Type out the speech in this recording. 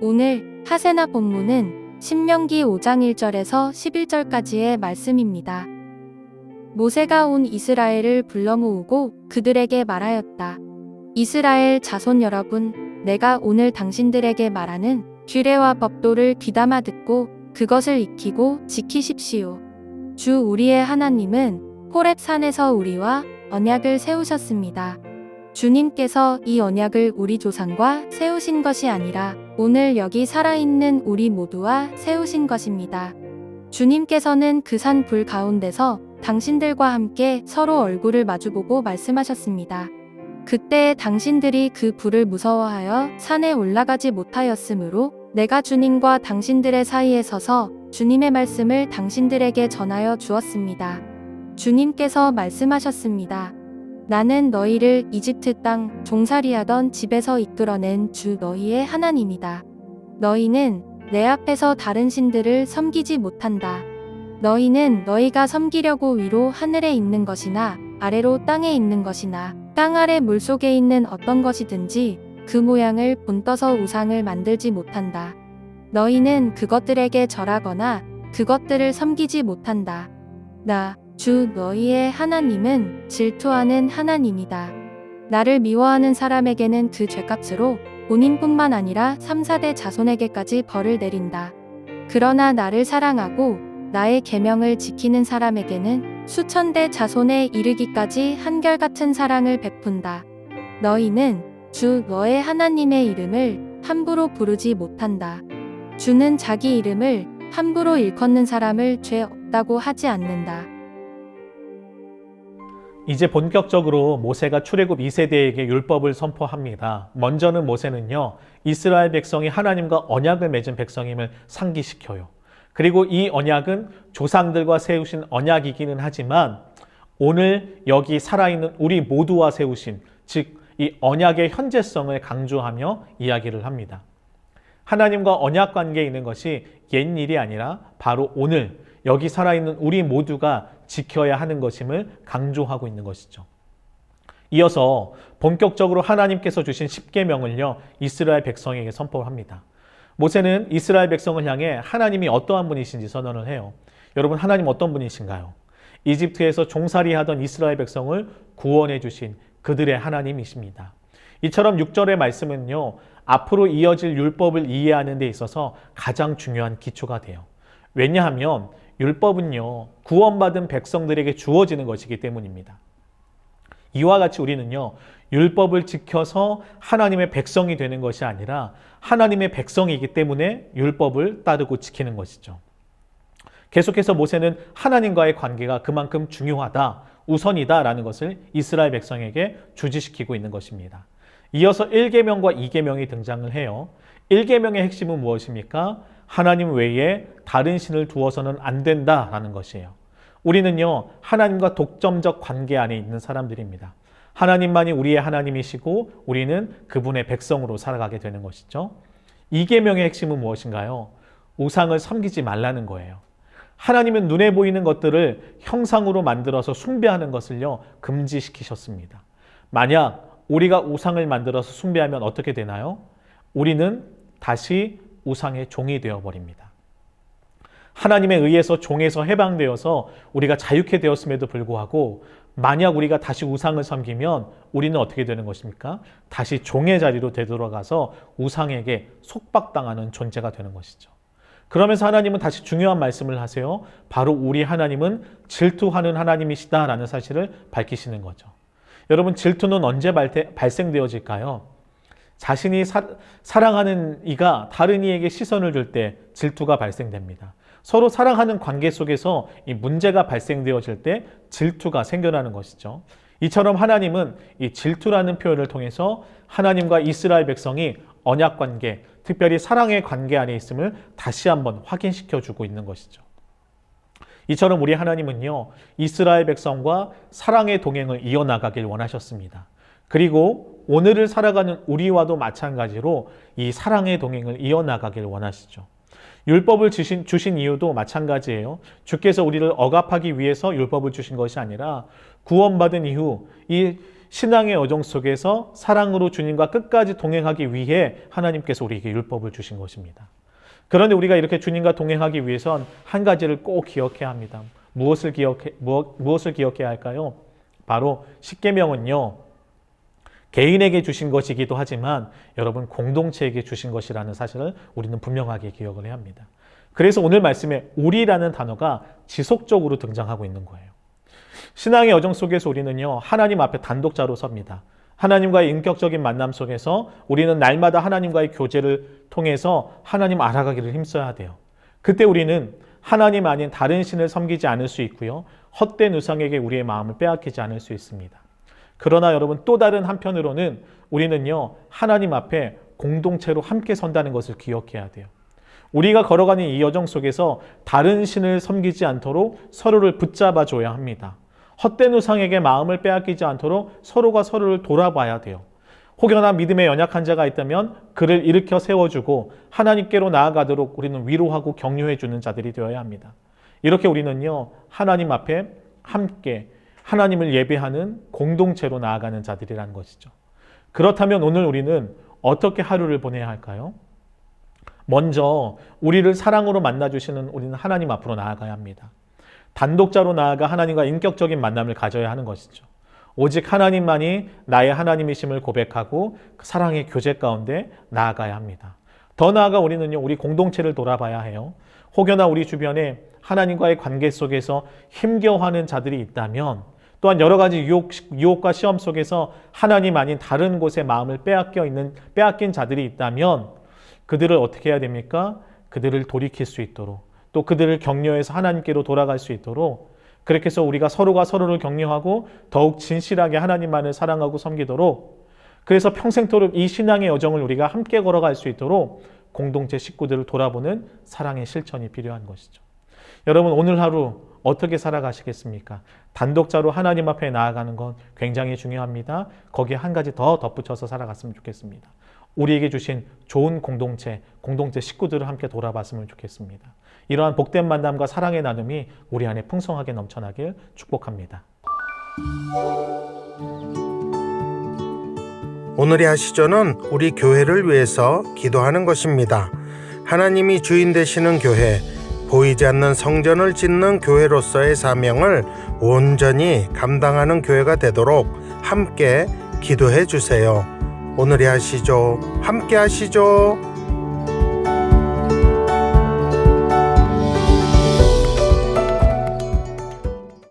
오늘 하세나 본문은 신명기 5장 1절에서 11절까지의 말씀입니다. 모세가 온 이스라엘을 불러 모으고 그들에게 말하였다. 이스라엘 자손 여러분, 내가 오늘 당신들에게 말하는 규례와 법도를 귀담아 듣고 그것을 익히고 지키십시오. 주 우리의 하나님은 호렙산에서 우리와 언약을 세우셨습니다. 주님께서 이 언약을 우리 조상과 세우신 것이 아니라 오늘 여기 살아있는 우리 모두와 세우신 것입니다. 주님께서는 그 산 불 가운데서 당신들과 함께 서로 얼굴을 마주보고 말씀하셨습니다. 그때 당신들이 그 불을 무서워하여 산에 올라가지 못하였으므로 내가 주님과 당신들의 사이에 서서 주님의 말씀을 당신들에게 전하여 주었습니다. 주님께서 말씀하셨습니다. 나는 너희를 이집트 땅 종살이하던 집에서 이끌어낸 주 너희의 하나님이다. 너희는 내 앞에서 다른 신들을 섬기지 못한다. 너희는 너희가 섬기려고 위로 하늘에 있는 것이나 아래로 땅에 있는 것이나 땅 아래 물속에 있는 어떤 것이든지 그 모양을 본떠서 우상을 만들지 못한다. 너희는 그것들에게 절하거나 그것들을 섬기지 못한다. 나, 주 너희의 하나님은 질투하는 하나님이다. 나를 미워하는 사람에게는 그 죄값으로 본인뿐만 아니라 3, 4대 자손에게까지 벌을 내린다. 그러나 나를 사랑하고 나의 계명을 지키는 사람에게는 수천 대 자손에 이르기까지 한결같은 사랑을 베푼다. 너희는 주 너의 하나님의 이름을 함부로 부르지 못한다. 주는 자기 이름을 함부로 일컫는 사람을 죄 없다고 하지 않는다. 이제 본격적으로 모세가 출애굽 2세대에게 율법을 선포합니다. 먼저는 모세는요, 이스라엘 백성이 하나님과 언약을 맺은 백성임을 상기시켜요. 그리고 이 언약은 조상들과 세우신 언약이기는 하지만 오늘 여기 살아있는 우리 모두와 세우신, 즉 이 언약의 현재성을 강조하며 이야기를 합니다. 하나님과 언약 관계에 있는 것이 옛일이 아니라 바로 오늘 여기 살아있는 우리 모두가 지켜야 하는 것임을 강조하고 있는 것이죠. 이어서 본격적으로 하나님께서 주신 10계명을요, 이스라엘 백성에게 선포합니다. 모세는 이스라엘 백성을 향해 하나님이 어떠한 분이신지 선언을 해요. 여러분, 하나님 어떤 분이신가요? 이집트에서 종살이하던 이스라엘 백성을 구원해 주신 그들의 하나님이십니다. 이처럼 6절의 말씀은요, 앞으로 이어질 율법을 이해하는 데 있어서 가장 중요한 기초가 돼요. 왜냐하면 율법은요, 구원받은 백성들에게 주어지는 것이기 때문입니다. 이와 같이 우리는요, 율법을 지켜서 하나님의 백성이 되는 것이 아니라 하나님의 백성이기 때문에 율법을 따르고 지키는 것이죠. 계속해서 모세는 하나님과의 관계가 그만큼 중요하다, 우선이다라는 것을 이스라엘 백성에게 주지시키고 있는 것입니다. 이어서 1계명과 2계명이 등장을 해요. 1계명의 핵심은 무엇입니까? 하나님 외에 다른 신을 두어서는 안 된다라는 것이에요. 우리는요, 하나님과 독점적 관계 안에 있는 사람들입니다. 하나님만이 우리의 하나님이시고 우리는 그분의 백성으로 살아가게 되는 것이죠. 2계명의 핵심은 무엇인가요? 우상을 섬기지 말라는 거예요. 하나님은 눈에 보이는 것들을 형상으로 만들어서 숭배하는 것을요, 금지시키셨습니다. 만약 우리가 우상을 만들어서 숭배하면 어떻게 되나요? 우리는 다시 우상의 종이 되어버립니다. 하나님에 의해서 종에서 해방되어서 우리가 자유케 되었음에도 불구하고 만약 우리가 다시 우상을 섬기면 우리는 어떻게 되는 것입니까? 다시 종의 자리로 되돌아가서 우상에게 속박당하는 존재가 되는 것이죠. 그러면서 하나님은 다시 중요한 말씀을 하세요. 바로 우리 하나님은 질투하는 하나님이시다라는 사실을 밝히시는 거죠. 여러분, 질투는 언제 발생되어질까요? 자신이 사랑하는 이가 다른 이에게 시선을 줄 때 질투가 발생됩니다. 서로 사랑하는 관계 속에서 이 문제가 발생되어질 때 질투가 생겨나는 것이죠. 이처럼 하나님은 이 질투라는 표현을 통해서 하나님과 이스라엘 백성이 언약 관계, 특별히 사랑의 관계 안에 있음을 다시 한번 확인시켜주고 있는 것이죠. 이처럼 우리 하나님은요, 이스라엘 백성과 사랑의 동행을 이어나가길 원하셨습니다. 그리고 오늘을 살아가는 우리와도 마찬가지로 이 사랑의 동행을 이어나가길 원하시죠. 율법을 주신 이유도 마찬가지예요. 주께서 우리를 억압하기 위해서 율법을 주신 것이 아니라 구원받은 이후 이 신앙의 여정 속에서 사랑으로 주님과 끝까지 동행하기 위해 하나님께서 우리에게 율법을 주신 것입니다. 그런데 우리가 이렇게 주님과 동행하기 위해선 한 가지를 꼭 기억해야 합니다. 무엇을 기억해야 할까요? 바로 십계명은요, 개인에게 주신 것이기도 하지만 여러분 공동체에게 주신 것이라는 사실을 우리는 분명하게 기억을 해야 합니다. 그래서 오늘 말씀에 우리라는 단어가 지속적으로 등장하고 있는 거예요. 신앙의 여정 속에서 우리는요, 하나님 앞에 단독자로 섭니다. 하나님과의 인격적인 만남 속에서 우리는 날마다 하나님과의 교제를 통해서 하나님 알아가기를 힘써야 돼요. 그때 우리는 하나님 아닌 다른 신을 섬기지 않을 수 있고요, 헛된 우상에게 우리의 마음을 빼앗기지 않을 수 있습니다. 그러나 여러분, 또 다른 한편으로는 우리는요, 하나님 앞에 공동체로 함께 선다는 것을 기억해야 돼요. 우리가 걸어가는 이 여정 속에서 다른 신을 섬기지 않도록 서로를 붙잡아 줘야 합니다. 헛된 우상에게 마음을 빼앗기지 않도록 서로가 서로를 돌아봐야 돼요. 혹여나 믿음에 연약한 자가 있다면 그를 일으켜 세워주고 하나님께로 나아가도록 우리는 위로하고 격려해 주는 자들이 되어야 합니다. 이렇게 우리는요, 하나님 앞에 함께 하나님을 예배하는 공동체로 나아가는 자들이라는 것이죠. 그렇다면 오늘 우리는 어떻게 하루를 보내야 할까요? 먼저 우리를 사랑으로 만나주시는 우리는 하나님 앞으로 나아가야 합니다. 단독자로 나아가 하나님과 인격적인 만남을 가져야 하는 것이죠. 오직 하나님만이 나의 하나님이심을 고백하고 그 사랑의 교제 가운데 나아가야 합니다. 더 나아가 우리는요, 우리 공동체를 돌아봐야 해요. 혹여나 우리 주변에 하나님과의 관계 속에서 힘겨워하는 자들이 있다면, 또한 여러 가지 유혹과 시험 속에서 하나님 아닌 다른 곳에 마음을 빼앗긴 자들이 있다면 그들을 어떻게 해야 됩니까? 그들을 돌이킬 수 있도록, 또 그들을 격려해서 하나님께로 돌아갈 수 있도록, 그렇게 해서 우리가 서로가 서로를 격려하고 더욱 진실하게 하나님만을 사랑하고 섬기도록, 그래서 평생토록 이 신앙의 여정을 우리가 함께 걸어갈 수 있도록 공동체 식구들을 돌아보는 사랑의 실천이 필요한 것이죠. 여러분, 오늘 하루 어떻게 살아가시겠습니까? 단독자로 하나님 앞에 나아가는 건 굉장히 중요합니다. 거기에 한 가지 더 덧붙여서 살아갔으면 좋겠습니다. 우리에게 주신 좋은 공동체 식구들을 함께 돌아봤으면 좋겠습니다. 이러한 복된 만남과 사랑의 나눔이 우리 안에 풍성하게 넘쳐나길 축복합니다. 오늘의 하시조는 우리 교회를 위해서 기도하는 것입니다. 하나님이 주인 되시는 교회, 보이지 않는 성전을 짓는 교회로서의 사명을 온전히 감당하는 교회가 되도록 함께 기도해 주세요. 오늘의 하시조 함께 하시죠.